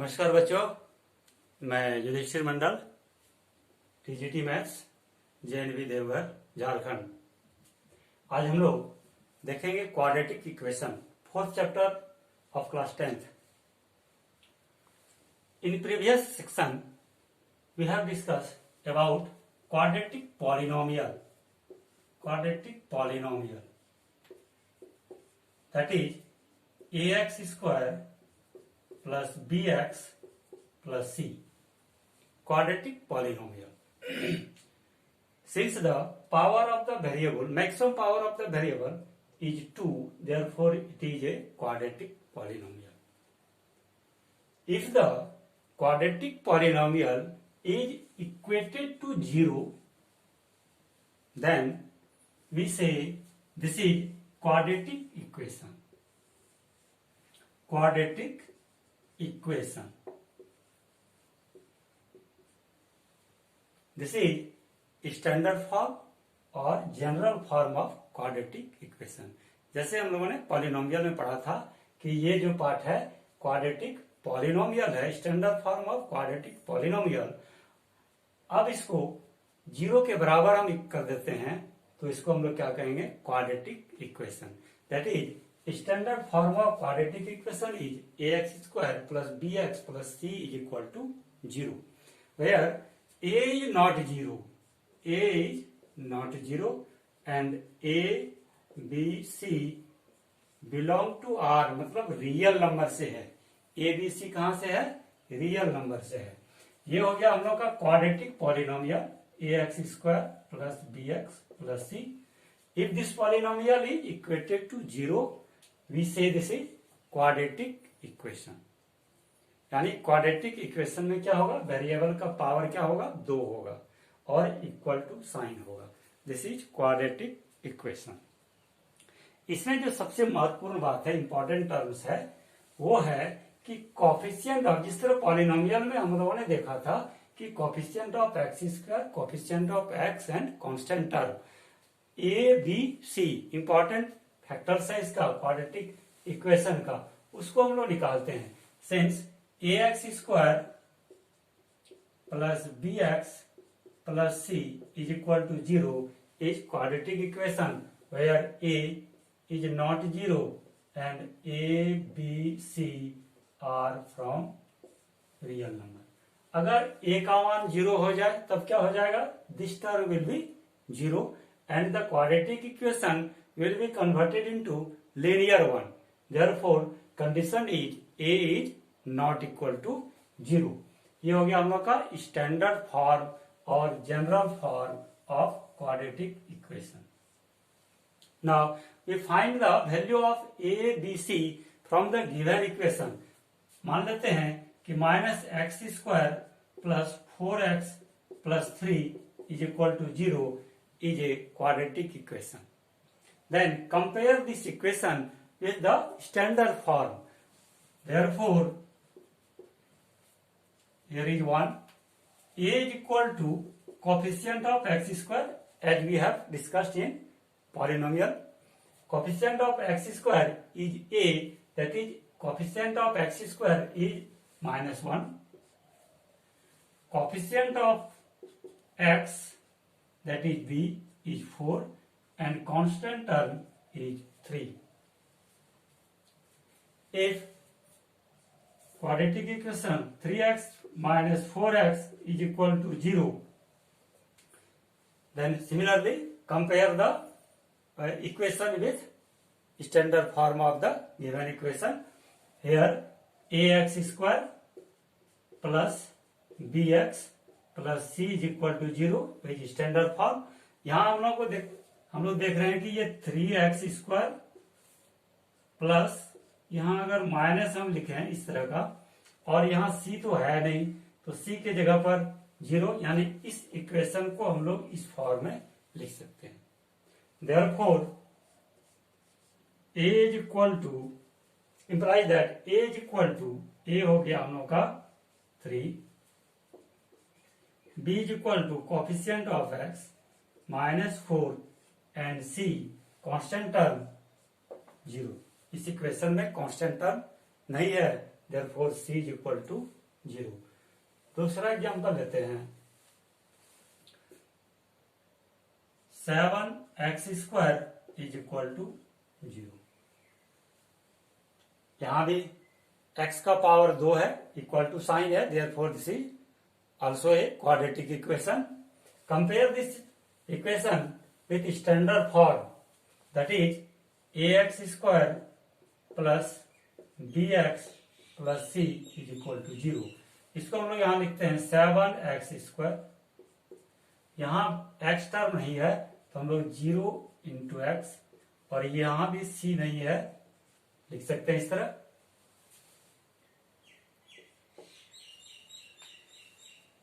नमस्कार बच्चों, मैं Yudhishthir Mandal, TGT maths, JNV Deoghar, Jharkhand. आज हम लोग देखेंगे quadratic equation, fourth chapter of class 10th। In previous section we have discussed about quadratic polynomial, that is ax square plus bx plus c, quadratic polynomial. Since the power of the variable, maximum power of the variable is 2, therefore it is a quadratic polynomial. If the quadratic polynomial is equated to 0, then we say this is quadratic equation. This is standard form और general form of quadratic equation. जैसे हम लोगों ने polynomial में पढ़ा था कि ये जो पार्ट है क्वाड्रेटिक पॉलिनोमियल है, standard form of quadratic polynomial. अब इसको 0 के बराबर हम कर देते हैं तो इसको हम लोग क्या कहेंगे, quadratic equation. That is standard form of quadratic equation is ax square plus bx plus c is equal to 0, where a is not 0 and a b c belong to r, मतलब रियल नंबर से है। a b c कहां से है, real number से है। ये हो गया हम लोग का quadratic polynomial ax square plus bx plus c. If this polynomial is equated to 0, we say this is quadratic equation. यानी क्वाड्रेटिक इक्वेशन में क्या होगा, वेरिएबल का पावर क्या होगा, 2 होगा और इक्वल टू साइन होगा। This is quadratic equation. इसमें जो सबसे महत्वपूर्ण बात है, इंपॉर्टेंट टर्म्स है, वो है कि कोफिशिएंट ऑफ, जिस तरह पॉलिनोमियल में हम लोगों ने देखा था कि coefficient of x square, coefficient of x and constant term a b c important factors है इसका क्वाड्रेटिक इक्वेशन का, उसको हम लोग निकालते हैं। Since a x square plus b x plus c is equal to 0 is quadratic equation where a is not 0 and a b c are from real number. अगर a का मान 0 हो जाए तब क्या हो जाएगा, this term will be 0 and the quadratic equation will be converted into linear one. Therefore, condition is a is not equal to 0. ये हो गया हम लोग का स्टैंडर्ड फॉर्म और general form of quadratic equation. Now we find the value of a b c from the given equation. मान लेते हैं कि minus x square plus 4x plus 3 is equal to 0 is a quadratic equation. Then compare this equation with the standard form. Therefore, here is one. A is equal to coefficient of x square, as we have discussed in polynomial. Coefficient of x square is a, that is coefficient of x square is -1. Coefficient of x, that is b, is 4 and constant term is 3. If quadratic equation 3x minus 4x is equal to 0, then similarly compare the equation with standard form of the given equation. Here ax square plus bx plus c is equal to 0 which standard form. यहां हम लोग देख रहे हैं कि ये 3x square plus, यहां अगर माइनस हम लिखें इस तरह का, और यहां c तो है नहीं तो c के जगह पर 0, यानी इस इक्वेशन को हम लोग इस फॉर्म में लिख सकते हैं। Therefore a is equal to implies that a is equal to, a हो गया हम लोग का 3, b is equal to coefficient of x -4 and c constant term 0। इस इक्वेशन में कांस्टेंट टर्म नहीं है, therefore c is equal to 0। दूसरा एग्जांपल लेते हैं, 7x² इज इक्वल टू 0। यहां भी x का पावर 2 है, इक्वल टू साइन है, therefore this is also a quadratic equation. Compare this equation with standard form, that is ax² plus bx plus c is equal to 0। इसको हम लोग यहां लिखते हैं 7x²। यहां x टर्म नहीं है तो हम लोग 0 इंटू एक्स, और यहां भी c नहीं है, लिख सकते हैं इस तरह।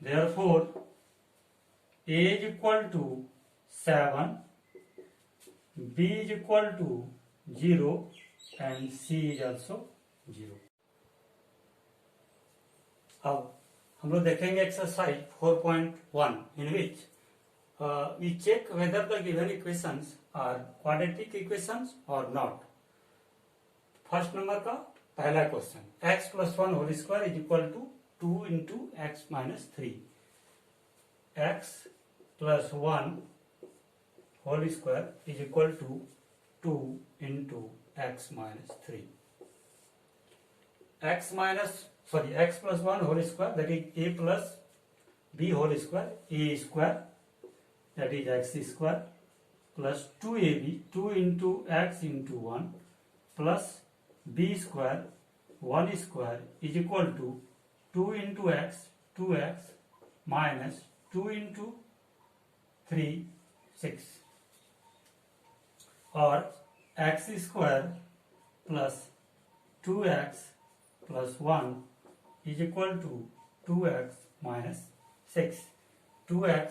Therefore, a is equal to 7, b is equal to 0 and c is also 0। अब हम लोग देखेंगे exercise 4.1 in which we check whether the given equations are quadratic equations or not। First number का पहला question, x plus 1 whole square is equal to 2 into x minus 3। x plus 1 whole square is equal to 2 into x minus 3। x plus 1 whole square, that is a plus b whole square, a square, that is x square, plus 2ab, 2 into x into 1, plus b square 1 square is equal to 2 into x, 2x, minus 2 into 3, 6, और x square plus 2x plus 1 is equal to 2x minus 6। 2x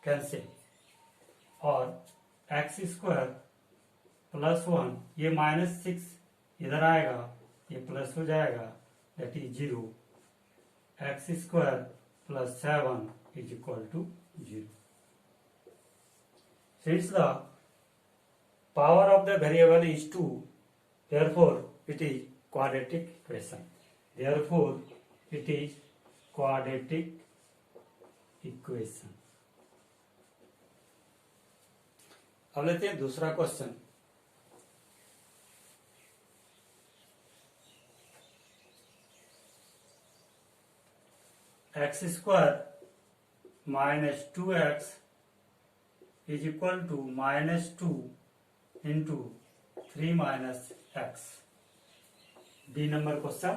cancel, और x square plus 1, ये minus 6 इधर आएगा, ये plus हो जाएगा, that is 0। X square plus 7 is equal to 0। Since the power of the variable is 2, therefore it is quadratic equation. Therefore it is quadratic equation. अब लेते हैं दूसरा question, x² minus 2x is equal to minus 2 into 3 minus x। B number question,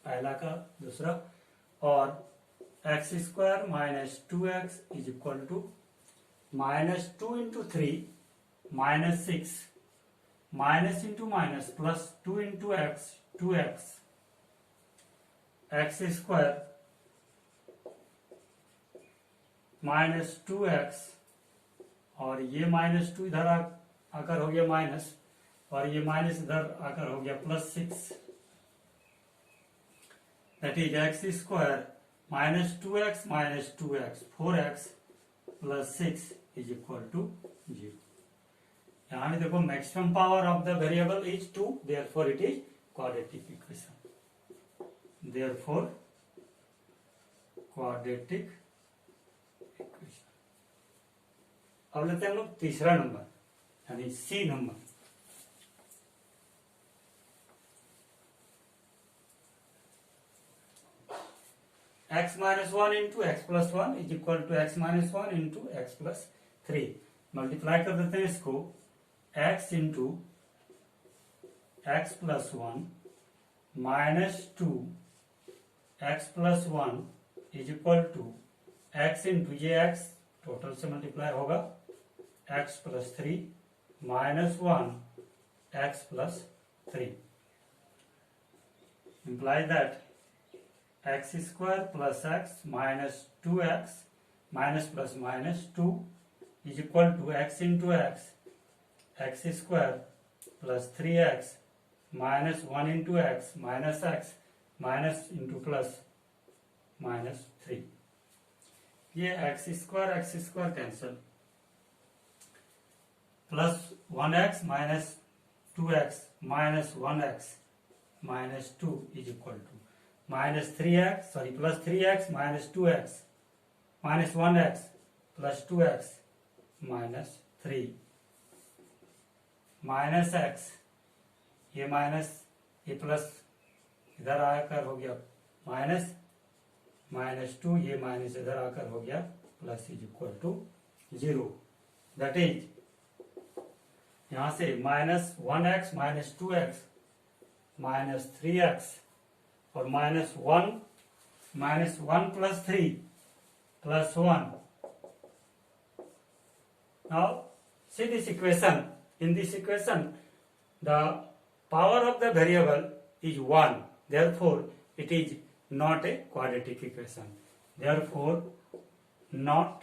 पहला का दूसरा, और x² minus 2x is equal to minus 2 into 3 minus 6, minus into minus plus 2 into x, 2x, x² minus 2x, और ये minus 2 इधर आकर हो गया माइनस, और ये माइनस इधर आकर हो गया plus 6, that is x² minus 2x minus 2x, 4x plus 6 is equal to 0। यहाँ भी देखो maximum power of the variable is 2, therefore it is quadratic equation. Therefore quadratic. अब लेते हैं हम लोग तीसरा नंबर, यानी C number. x minus 1 into x plus 1 is equal to x minus 1 into x plus 3। Multiply कर देते हैं इसको, x into x plus 1 minus 2 x plus 1 is equal to x into ये x टोटल से multiply होगा, x plus 3 minus 1 x plus 3 implies that x² plus x minus 2x minus plus minus 2 is equal to x into x, x² plus 3x minus 1 into x minus into plus minus 3। ये x² cancel, plus 1x minus 2x minus 1x minus 2 is equal to minus 3x, sorry, plus 3x minus 2x minus 1x plus 2x minus 3 minus x, ये minus ये plus इधर आकर हो गया minus minus 2, ये minus इधर आकर हो गया plus is equal to 0। That is यहां से minus 1x minus 2x minus 3x और minus 1 plus 3 plus 1। Now see this equation. In this equation, the power of the variable is 1. Therefore, it is not a quadratic equation. Therefore, not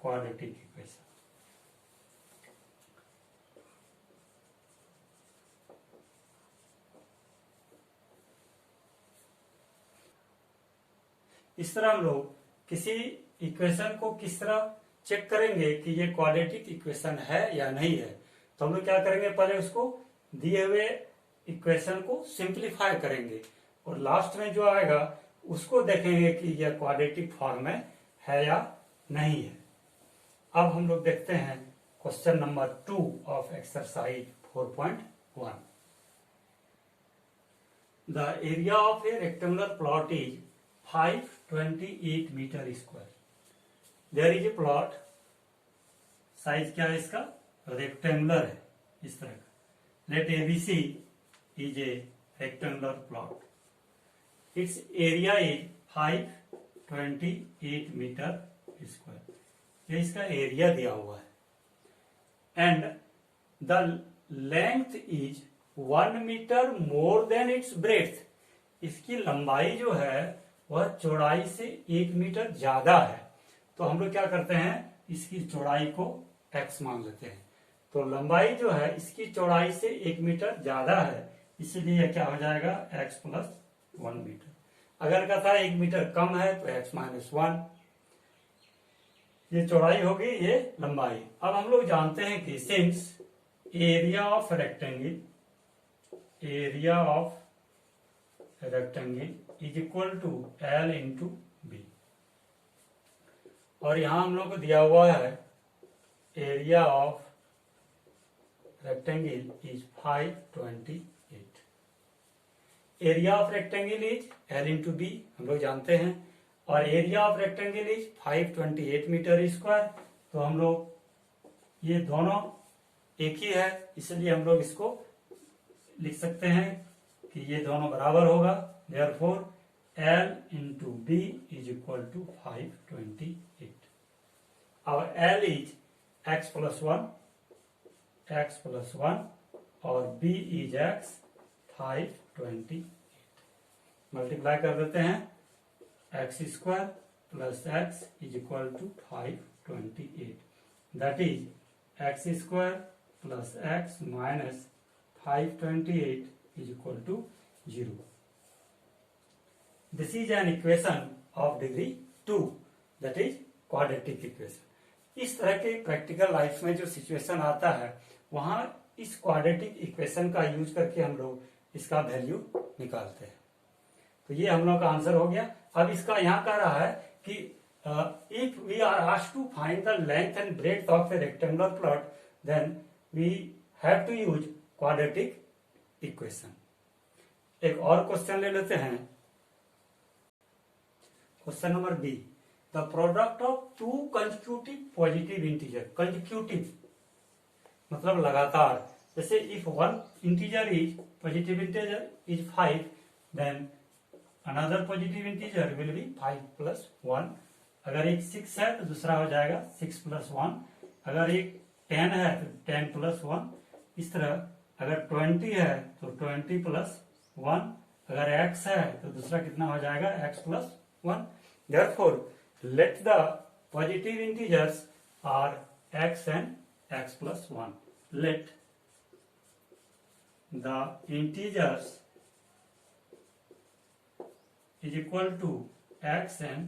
quadratic equation. इस तरह हम लोग किसी equation को किस तरह check करेंगे कि ये क्वाड्रेटिक इक्वेशन है या नहीं है। तो हम लोग क्या करेंगे, पहले उसको दिए हुए इक्वेशन को सिंप्लीफाई करेंगे और लास्ट में जो आएगा उसको देखेंगे कि यह क्वाड्रेटिक फॉर्म में है या नहीं है। अब हम लोग देखते हैं question number 2 of exercise 4.1। The area of a rectangular plot is 528 metre square. There is a plot, size क्या है इसका, रेक्टेंगुलर है इस तरह का। Let ABC is a rectangular plot, its area is 528 metre square, ये इसका एरिया दिया हुआ है। And the length is 1 metre more than its breadth, इसकी लंबाई जो है वह चौड़ाई से 1 मीटर ज्यादा है। तो हम लोग क्या करते हैं, इसकी चौड़ाई को x मान लेते हैं। तो लंबाई जो है इसकी चौड़ाई से 1 मीटर ज्यादा है, इसीलिए क्या हो जाएगा x प्लस 1 मीटर। अगर कहता है 1 मीटर कम है तो x माइनस 1। ये चौड़ाई होगी, ये लंबाई। अब हम लोग जानते हैं कि since area of rectangle is equal to L into B, और यहां हम लोग को दिया हुआ है area of rectangle is 528। Area of rectangle is L into B हम लोग जानते हैं, और area of rectangle is 528 metre square. तो हम लोग ये दोनों एक ही है, इसलिए हम लोग इसको लिख सकते हैं कि ये दोनों बराबर होगा। Therefore L into B is equal to 528। अब L इज x प्लस 1 और b इज x 528। मल्टीप्लाई कर देते हैं, x square plus x is equal to 528। That is x square plus x minus 528 is equal to 0. This is an equation of degree 2, that is quadratic equation. इस तरह के practical life में जो situation आता है वहां इस क्वाड्रेटिक इक्वेशन का यूज करके हम लोग इसका वैल्यू निकालते हैं। तो ये हम लोग का आंसर हो गया। अब इसका यहाँ कह रहा है कि if we are asked to find the length and breadth of a rectangular plot then we have to use quadratic equation. एक और क्वेश्चन ले लेते हैं, question number B. The product of two consecutive positive integer, consecutive मतलब लगातार, जैसे if one integer is positive integer is 5 then another positive integer will be 5 plus 1। अगर एक 6 है तो दूसरा हो जाएगा 6 प्लस 1। अगर एक 10 है तो 10 प्लस 1। इस तरह अगर 20 है तो 20 प्लस 1। अगर x है तो दूसरा कितना हो जाएगा x plus 1। Therefore, let the positive integers are x and x plus 1. Let the integers is equal to x and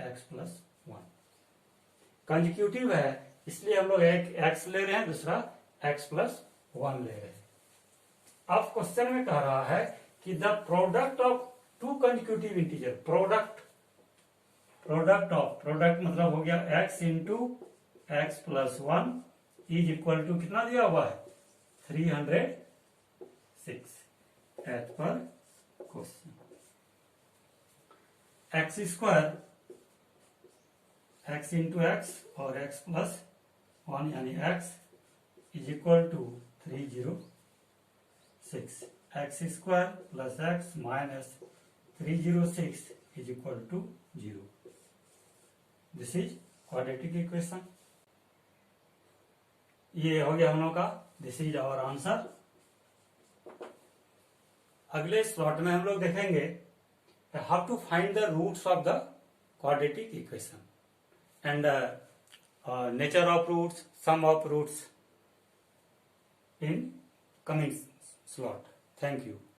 x plus 1. Consecutive है इसलिए हम लोग एक x ले रहे हैं, दूसरा x plus 1 ले रहे हैं। अब क्वेश्चन में कह रहा है कि the product of two consecutive integer, product मतलब हो गया x into x plus 1 is equal to कितना दिया हुआ है 306 as per question. X square x into x और एक्स प्लस 1 यानी x is equal to 306, x square plus x minus 306 is equal to 0। This is quadratic equation. ये हो गया हम लोग का, दिस इज आवर आंसर। अगले स्लॉट में हम लोग देखेंगे how to find the roots of the quadratic equation and nature of roots, sum of roots in coming slot. Thank you.